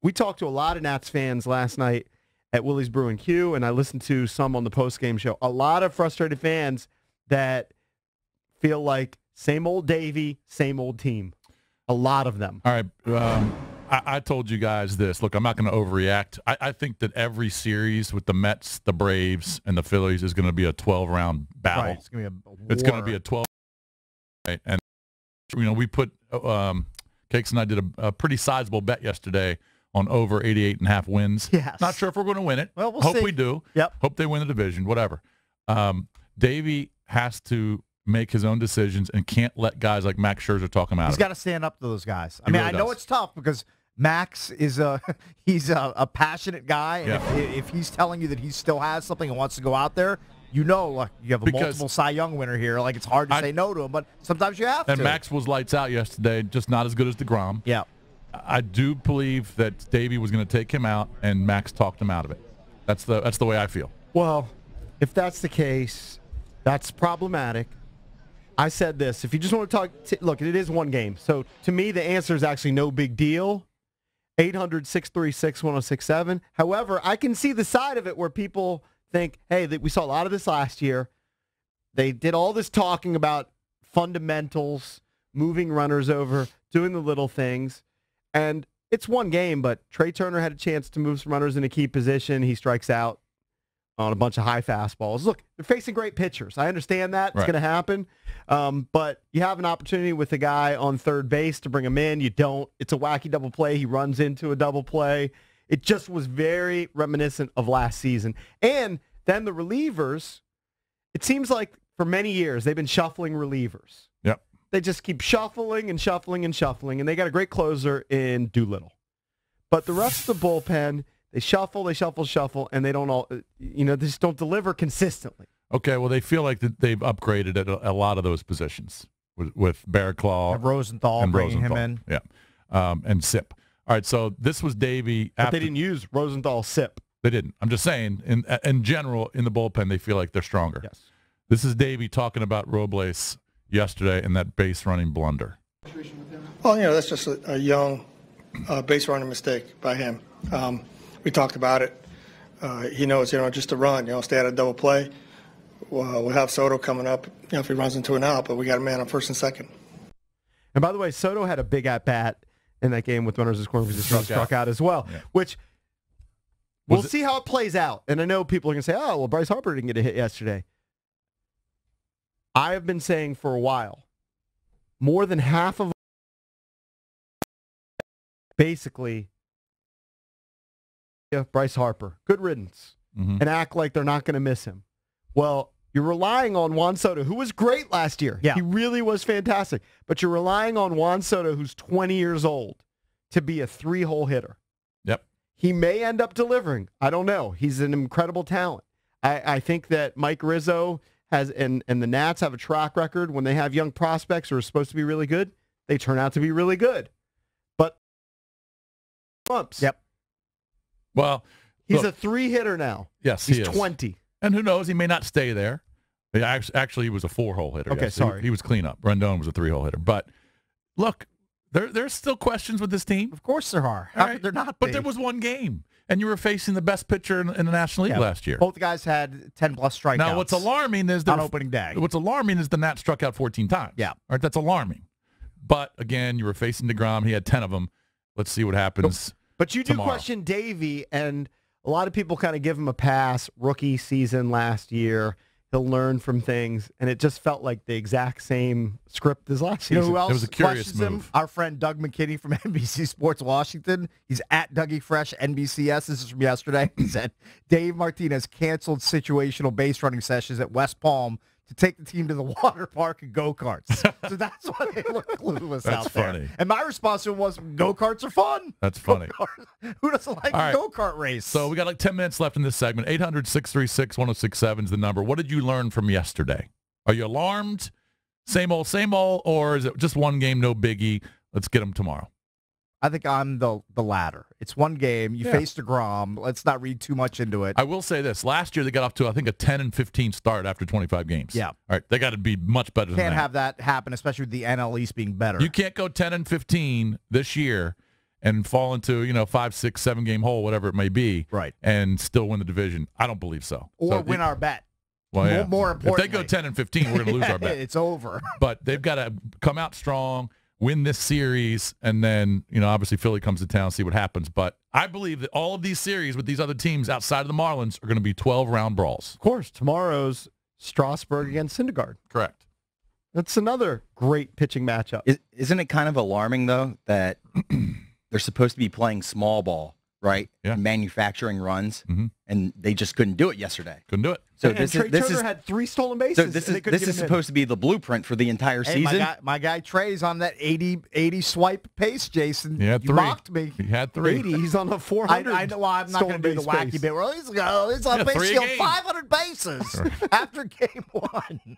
we talked to a lot of Nats fans last night at Willie's Brew and Q, and I listened to some on the post-game show. A lot of frustrated fans that feel like same old Davey, same old team. A lot of them. All right. I told you guys this. Look, I'm not going to overreact. I think that every series with the Mets, the Braves, and the Phillies is going to be a 12-round battle. Right. It's going to be a war. It's going to be a 12. Right? And, we put Cakes and I did a pretty sizable bet yesterday on over 88.5 wins. Yes. Not sure if we're going to win it. Well, we'll Hope see. we do. Yep. Hope they win the division, whatever. Davey has to make his own decisions and can't let guys like Max Scherzer talk him out He's of it. got to stand up to those guys. I He mean, really I know does. it's tough because Max is he's a passionate guy, and Yeah. if he's telling you that he still has something and wants to go out there, you know, like you have a Because multiple Cy Young winner here. Like it's hard to say no to him, but sometimes you have to. And Max was lights out yesterday, just not as good as DeGrom. Yeah. I do believe that Davey was going to take him out, and Max talked him out of it. That's the way I feel. Well, if that's the case, that's problematic. I said this. If you just want to talk, look, it is one game. So to me, the answer is actually no big deal. 800-636-1067. However, I can see the side of it where people think, hey, we saw a lot of this last year. They did all this talking about fundamentals, moving runners over, doing the little things. And it's one game, but Trey Turner had a chance to move some runners in a key position. He strikes out on a bunch of high fastballs. Look, they're facing great pitchers. I understand that. It's Right. going to happen. But you have an opportunity with a guy on third base to bring him in. You don't. It's a wacky double play. He runs into a double play. It just was very reminiscent of last season. And then the relievers, it seems like for many years they've been shuffling relievers. Yep. They just keep shuffling and shuffling and shuffling, and they got a great closer in Doolittle. But the rest of the bullpen, they shuffle, and they don't all, they just don't deliver consistently. Okay, well, they feel like that they've upgraded at a lot of those positions with Bearclaw And Rosenthal bringing him in. Yeah, and Sip. All right, so this was Davey. But they didn't use Rosenthal Sip. They didn't. I'm just saying, in general, in the bullpen, they feel like they're stronger. Yes. This is Davey talking about Robles yesterday and that base running blunder. Well, that's just a young base running mistake by him. We talked about it. He knows, just to run, stay out of double play. We'll have Soto coming up, if he runs into an out, but we got a man on first and second. And by the way, Soto had a big at-bat in that game with runners scoring because he struck out as well, which we'll see how it plays out. And I know people are going to say, oh, well, Bryce Harper didn't get a hit yesterday. I have been saying for a while, more than half of basically Bryce Harper, good riddance, and act like they're not going to miss him. Well, you're relying on Juan Soto, who was great last year. Yeah. He really was fantastic. But you're relying on Juan Soto, who's 20 years old, to be a three-hole hitter. Yep. He may end up delivering. I don't know. He's an incredible talent. I think that Mike Rizzo has, and the Nats have a track record when they have young prospects who are supposed to be really good, they turn out to be really good. But bumps. Yep. Well, He's look, a three-hitter now. yes, He's he is. 20. And who knows? He may not stay there. Actually, he was a four-hole hitter. Okay, yes. sorry. He was cleanup. Rendon was a three-hole hitter. But look, there's still questions with this team. Of course there are. All right? They're not. But there was one game, and you were facing the best pitcher in the National League last year. Both guys had 10-plus strikeouts. Now, what's alarming is on opening day. What's alarming is the Nats struck out 14 times. Yeah. All right, that's alarming. But again, you were facing DeGrom. He had 10 of them. Let's see what happens. But you do tomorrow. question Davey, and a lot of people kind of give him a pass. Rookie season last year. He'll learn from things, and it just felt like the exact same script as last You season. know who else It was a curious questions him? move. Our friend Doug McKinney from NBC Sports Washington. He's at Dougie Fresh, NBCS. This is from yesterday. He said, Dave Martinez canceled situational base running sessions at West Palm to take the team to the water park and go-karts. So that's why they look clueless That's out there. funny. And my response to him was, go-karts are fun. That's funny. Go-karts. Who doesn't like All right. a go-kart race? So we got like 10 minutes left in this segment. 800-636-1067 is the number. What did you learn from yesterday? Are you alarmed? Same old, or is it just one game, no biggie? Let's get them tomorrow. I think I'm the latter. It's one game. You face DeGrom. Let's not read too much into it. I will say this. Last year, they got off to, I think, a 10-15 start after 25 games. Yeah. All right. They got to be much better than that. Can't have that happen, especially with the NL East being better. You can't go 10-15 this year and fall into 5, 6, 7 game hole, whatever it may be, Right. and still win the division? I don't believe so. Or win our bet. Well, yeah. More importantly, if they go 10 and 15, we're going to lose our bet. It's over. But they've got to come out strong, win this series, and then obviously Philly comes to town, see what happens. But I believe that all of these series with these other teams outside of the Marlins are going to be 12-round brawls. Of course, tomorrow's Strasburg against Syndergaard. Correct. That's another great pitching matchup. Isn't it kind of alarming, though, that they're supposed to be playing small ball, right? Yeah. Manufacturing runs, Mhm. and they just couldn't do it yesterday. Couldn't do it. So and this Trey is Turner had 3 stolen bases. so and this they couldn't is get him in. supposed to be the blueprint for the entire Hey, season. my guy Trey's on that 80 swipe pace, Jason. He had You 3. mocked me. He had 3. 80. He's on a 400. I know. Well, I'm not going to do the stolen wacky base bit. Well, he's on Yeah, base 3 a steal game. 500 bases after game 1.